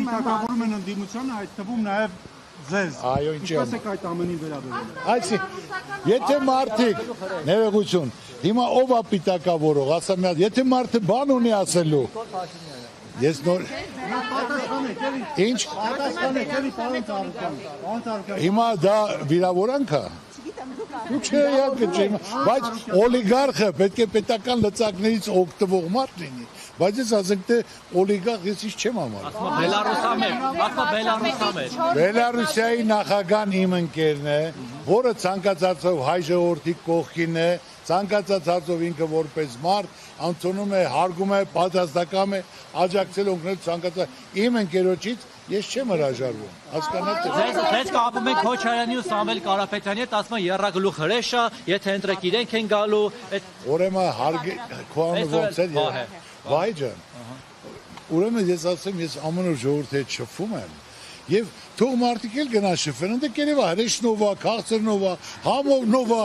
Պիտակավորում են ընդդիմությանը, այդ թվում նաև ձեզ։ Այո, ինչի՞ Ինչպես եք այդ ամենին վերաբերել։ Այսի, եթե մարդիկ, ներողություն, հիմա ով է պիտակավորող, ասա մի հատ, եթե մարդը բան ունի ասելու, ես նոր Ինչ? Հիմա դա վիրավորանք է։ Չէ, բայց օլիգարխը պետք է պետական լծակներից օգտվող մարդ լինի, բայց ես ասենք թե օլիգարխ ես ինչ չեմ համարում։ Բելարուսիայի նախագահն իմ ընկերն է, որը ցանկացածով հայ ժողովրդի կողքին է, ցանկացած հարցով ինքը որպես մարդ անցնում է, հարգում է, պատասխանատու է, աջակցել օգնել ցանկացած իմ ընկերոջից ես չեմ հրաժարվում, հասկանաք։ Ձեզ կապում ենք Քոչարյանի ու Սամվել Կարապետյանի հետ, ասում են եռագլուխ հրեշա, եթե ընտրեք իրենք են գալու, Ուրեմն քո անունը ոնց է։ Վահե ջան։ Ուրեմն ես ասեմ, ես ամեն օր ժողովրդի հետ շփվում եմ եւ թող մարդիկ էլ գնան շփվեն, ընդ կերևա հրեշնովա, քաղցրնովա, համովնովա